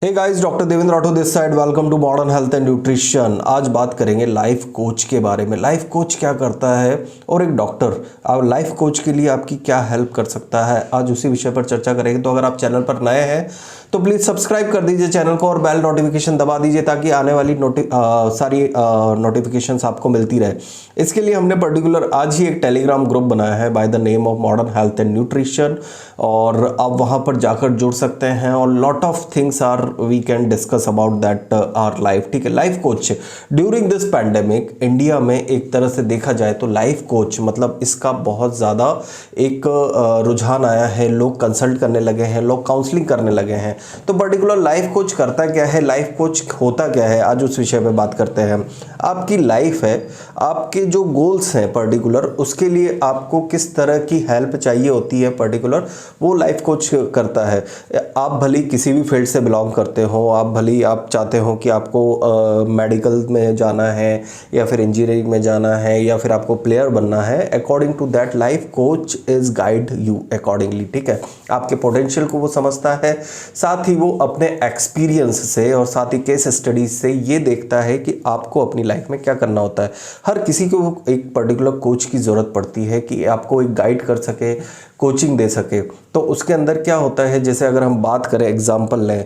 Hey guys, doctor Devendra Rathore this side. Welcome to modern health and nutrition. आज बात करेंगे life coach के बारे में। लाइफ कोच क्या करता है और एक डॉक्टर अब लाइफ कोच के लिए आपकी क्या हेल्प कर सकता है, आज उसी विषय पर चर्चा करेंगे। तो अगर आप चैनल पर नए हैं तो प्लीज़ सब्सक्राइब कर दीजिए चैनल को और बेल नोटिफिकेशन दबा दीजिए ताकि आने वाली सारी नोटिफिकेशंस आपको मिलती रहे। इसके लिए हमने पर्टिकुलर आज ही एक टेलीग्राम ग्रुप बनाया है by the name of modern health and nutrition, और आप वहाँ पर जाकर जुड़ सकते हैं और lot of things are we can discuss about that our life. ठीक है, life coach during this pandemic India में एक तरह से देखा जाए तो लाइफ कोच मतलब इसका बहुत ज़्यादा एक रुझान आया है। लोग कंसल्ट करने लगे हैं, लोग काउंसलिंग करने लगे हैं। तो पर्टिकुलर लाइफ कोच करता क्या है, लाइफ कोच होता क्या है, आज उस विषय पे बात करते हैं। आपकी लाइफ है, आपके जो गोल्स हैं पर्टिकुलर, उसके लिए आपको किस तरह की हेल्प चाहिए होती है पर्टिकुलर, वो लाइफ कोच करता है। आप भली किसी भी फील्ड से बिलोंग करते हो, आप भली आप चाहते हो कि आपको मेडिकल में जाना है या फिर इंजीनियरिंग में जाना है या फिर आपको प्लेयर बनना है, according to that life coach is guide you accordingly. ठीक है, आपके पोटेंशियल को वो समझता है, साथ ही वो अपने एक्सपीरियंस से और साथ ही केस स्टडीज से ये देखता है कि आपको अपनी लाइफ में क्या करना होता है। हर किसी को एक पर्टिकुलर कोच की ज़रूरत पड़ती है कि आपको एक गाइड कर सके, कोचिंग दे सके। तो उसके अंदर क्या होता है, जैसे अगर हम बात करें, एग्जांपल लें,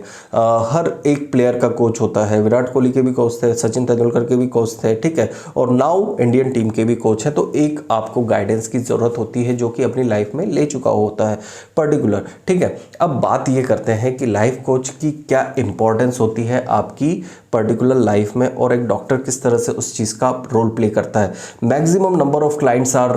हर एक प्लेयर का कोच होता है। विराट कोहली के भी कोच थे, सचिन तेंदुलकर के भी कोच थे, ठीक है, और नाउ इंडियन टीम के भी कोच हैं। तो एक आपको गाइडेंस की ज़रूरत होती है जो कि अपनी लाइफ में ले चुका होता है पर्टिकुलर। ठीक है, अब बात ये करते हैं कि लाइफ कोच की क्या इंपॉर्टेंस होती है आपकी पर्टिकुलर लाइफ में और एक डॉक्टर किस तरह से उस चीज़ का रोल प्ले करता है। Maximum number of clients are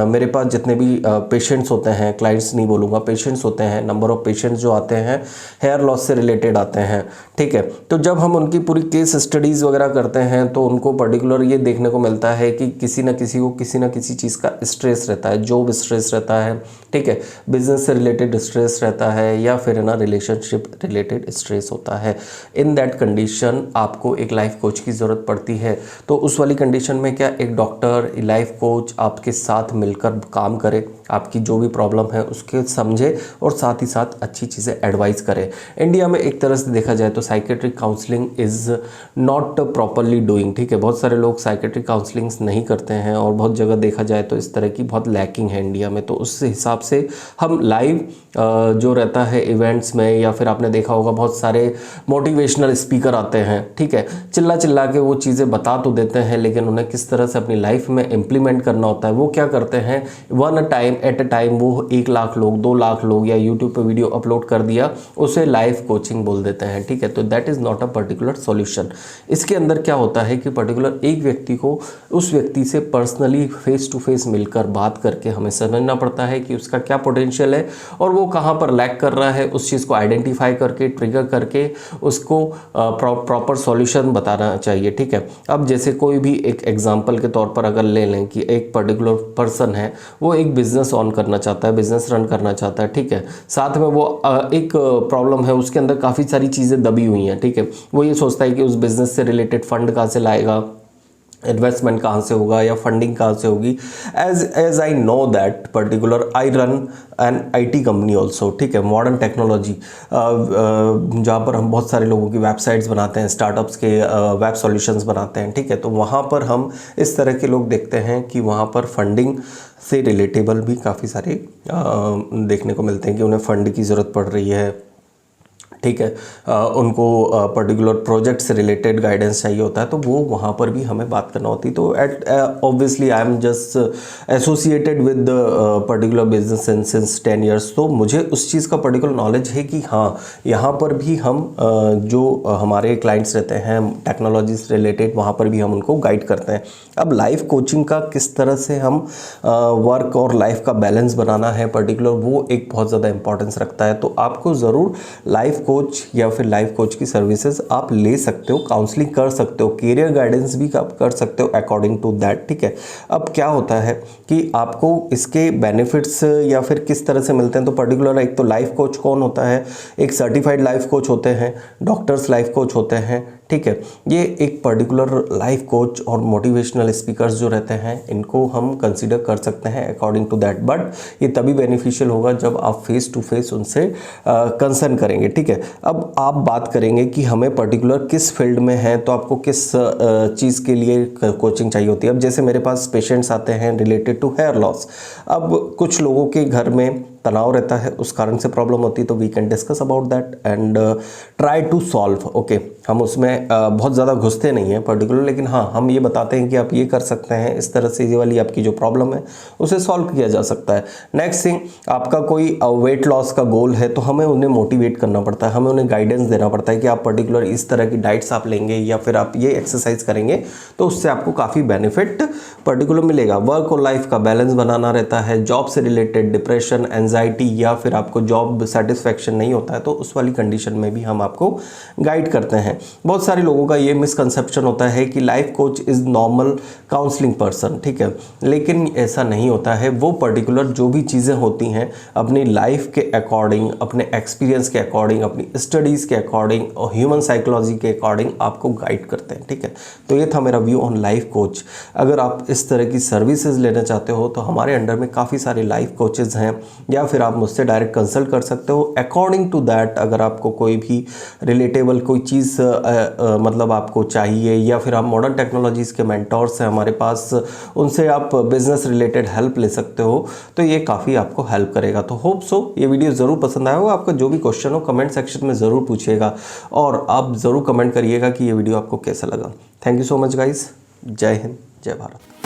मेरे पास जितने भी पेशेंट्स होते हैं, क्लाइंट्स नहीं बोलूँगा, पेशेंट्स होते हैं, नंबर ऑफ पेशेंट्स जो आते हैं हेयर लॉस से रिलेटेड आते हैं। ठीक है, तो जब हम उनकी पूरी केस स्टडीज़ वगैरह करते हैं तो उनको पर्टिकुलर ये देखने को मिलता है कि किसी न किसी को किसी न किसी चीज़ का स्ट्रेस रहता है, जॉब स्ट्रेस रहता है, ठीक है, बिजनेस से रिलेटेड स्ट्रेस रहता है या फिर ना रिलेशनशिप रिलेटेड स्ट्रेस होता है। इन दैट कंडीशन आपको एक लाइफ कोच की ज़रूरत पड़ती है। तो उस वाली कंडीशन में क्या एक डॉक्टर, लाइफ कोच आपके साथ मिलकर काम करे, आपकी जो भी प्रॉब्लम है उसके समझे और साथ ही साथ अच्छी चीज़ें एडवाइस करें। इंडिया में एक तरह से देखा जाए तो psychiatric counselling is not properly doing. ठीक है, बहुत सारे लोग साइकेट्रिक काउंसलिंग्स नहीं करते हैं और बहुत जगह देखा जाए तो इस तरह की बहुत लैकिंग है इंडिया में। तो उस हिसाब से हम लाइव जो रहता है इवेंट्स में, या फिर आपने देखा होगा बहुत सारे मोटिवेशनल स्पीकर आते हैं, ठीक है, चिल्ला चिल्ला के वो चीज़ें बता तो देते हैं, लेकिन उन्हें किस तरह से अपनी लाइफ में इम्प्लीमेंट करना होता है वो क्या करते हैं, one time at a time वो 1 लाख लोग, 2 लाख लोग या यूट्यूब पे वीडियो अपलोड कर दिया, उसे लाइफ कोचिंग बोल देते हैं। ठीक है, तो that is not a particular solution. इसके अंदर क्या होता है कि पर्टिकुलर एक व्यक्ति को उस व्यक्ति से पर्सनली फेस टू फेस मिलकर बात करके हमें समझना पड़ता है कि उसका क्या पोटेंशियल है और वो कहाँ पर लैक कर रहा है, उस चीज़ को आइडेंटिफाई करके ट्रिगर करके उसको प्रॉपर सॉल्यूशन बताना चाहिए। ठीक है, अब जैसे कोई भी एक एग्जांपल के तौर पर अगर ले लें कि एक पर्टिकुलर पर्सन है, वो एक बिजनेस ऑन करना चाहता है, बिजनेस रन करना चाहता है, ठीक है, साथ में वो एक प्रॉब्लम है, उसके अंदर काफ़ी सारी चीज़ें दबी हुई हैं। ठीक है, वो ये सोचता है कि उस बिजनेस से रिलेटेड फंड कहाँ से लाएगा, इन्वेस्टमेंट कहाँ से होगा या फंडिंग कहाँ से होगी। As I know that particular I run an IT company also. ठीक है, मॉडर्न टेक्नोलॉजी, जहाँ पर हम बहुत सारे लोगों की वेबसाइट्स बनाते हैं, स्टार्टअप्स के वेब सॉल्यूशंस बनाते हैं। ठीक है, तो वहाँ पर हम इस तरह के लोग देखते हैं कि वहाँ पर फंडिंग से रिलेटेबल भी काफ़ी सारे देखने को मिलते हैं कि उन्हें फंड की ज़रूरत पड़ रही है। ठीक है, उनको पर्टिकुलर प्रोजेक्ट से रिलेटेड गाइडेंस चाहिए होता है, तो वो वहाँ पर भी हमें बात करना होती है। तो at obviously I am just associated with particular business since 10 years, तो मुझे उस चीज़ का पर्टिकुलर नॉलेज है कि हाँ, यहाँ पर भी हम जो हमारे क्लाइंट्स रहते हैं टेक्नोलॉजी से रिलेटेड, वहाँ पर भी हम उनको गाइड करते हैं। अब लाइफ कोचिंग का किस तरह से हम वर्क और लाइफ का बैलेंस बनाना है पर्टिकुलर, वो एक बहुत ज़्यादा इंपॉर्टेंस रखता है। तो आपको ज़रूर लाइफ कोच या फिर लाइफ कोच की सर्विसेज आप ले सकते हो, काउंसलिंग कर सकते हो, करियर गाइडेंस भी आप कर सकते हो अकॉर्डिंग टू दैट। ठीक है, अब क्या होता है कि आपको इसके बेनिफिट्स या फिर किस तरह से मिलते हैं, तो पर्टिकुलर एक तो लाइफ कोच कौन होता है, एक सर्टिफाइड लाइफ कोच होते हैं, डॉक्टर्स लाइफ कोच होते हैं, ठीक है। ये एक पर्टिकुलर लाइफ कोच और मोटिवेशनल स्पीकर्स जो रहते हैं इनको हम कंसीडर कर सकते हैं अकॉर्डिंग टू दैट, बट ये तभी बेनिफिशियल होगा जब आप फेस टू फेस उनसे कंसर्न करेंगे, ठीक है। अब आप बात करेंगे कि हमें पर्टिकुलर किस फील्ड में है, तो आपको किस चीज़ के लिए कोचिंग चाहिए होती है। अब जैसे मेरे पास पेशेंट्स आते हैं रिलेटेड टू हेयर लॉस। अब कुछ लोगों के घर में तनाव रहता है, उस कारण से प्रॉब्लम होती है, तो we can discuss about that and try to solve. Okay, हम उसमें बहुत ज़्यादा घुसते नहीं हैं पर्टिकुलर, लेकिन हाँ हम ये बताते हैं कि आप ये कर सकते हैं, इस तरह से ये वाली आपकी जो प्रॉब्लम है उसे सॉल्व किया जा सकता है। नेक्स्ट थिंग, आपका कोई वेट लॉस का गोल है तो हमें उन्हें मोटिवेट करना पड़ता है, हमें उन्हें गाइडेंस देना पड़ता है कि आप पर्टिकुलर इस तरह की डाइट्स आप लेंगे या फिर आप ये एक्सरसाइज करेंगे तो उससे आपको काफ़ी बेनिफिट पर्टिकुलर मिलेगा। वर्क और लाइफ का बैलेंस बनाना रहता है, जॉब से रिलेटेड डिप्रेशन, एंजाइटी या फिर आपको जॉब सेटिस्फैक्शन नहीं होता है तो उस वाली कंडीशन में भी हम आपको गाइड करते हैं। बहुत सारे लोगों का ये मिसकंसेप्शन होता है कि life coach is normal counselling person, ठीक है, लेकिन ऐसा नहीं होता है। वो पर्टिकुलर जो भी चीज़ें होती हैं अपनी लाइफ के अकॉर्डिंग, अपने एक्सपीरियंस के अकॉर्डिंग, अपनी स्टडीज़ के अकॉर्डिंग और ह्यूमन साइकोलॉजी के अकॉर्डिंग आपको गाइड करते हैं, ठीक है। तो ये था मेरा व्यू ऑन लाइफ कोच। अगर आप इस तरह की सर्विसेज लेना चाहते हो तो हमारे अंडर में काफ़ी सारे लाइफ कोचेज़ हैं, या फिर आप मुझसे डायरेक्ट कंसल्ट कर सकते हो। अकॉर्डिंग टू दैट अगर आपको कोई भी रिलेटेबल कोई चीज़ मतलब आपको चाहिए, या फिर आप मॉडर्न टेक्नोलॉजीज़ के मेंटोर्स हैं हमारे पास, उनसे आप बिजनेस रिलेटेड हेल्प ले सकते हो, तो ये काफ़ी आपको हेल्प करेगा। तो होप सो ये वीडियो ज़रूर पसंद आया हो। आपका जो भी क्वेश्चन हो कमेंट सेक्शन में ज़रूर पूछिएगा और आप ज़रूर कमेंट करिएगा कि ये वीडियो आपको कैसा लगा। Thank you so much guys. जय हिंद, जय भारत।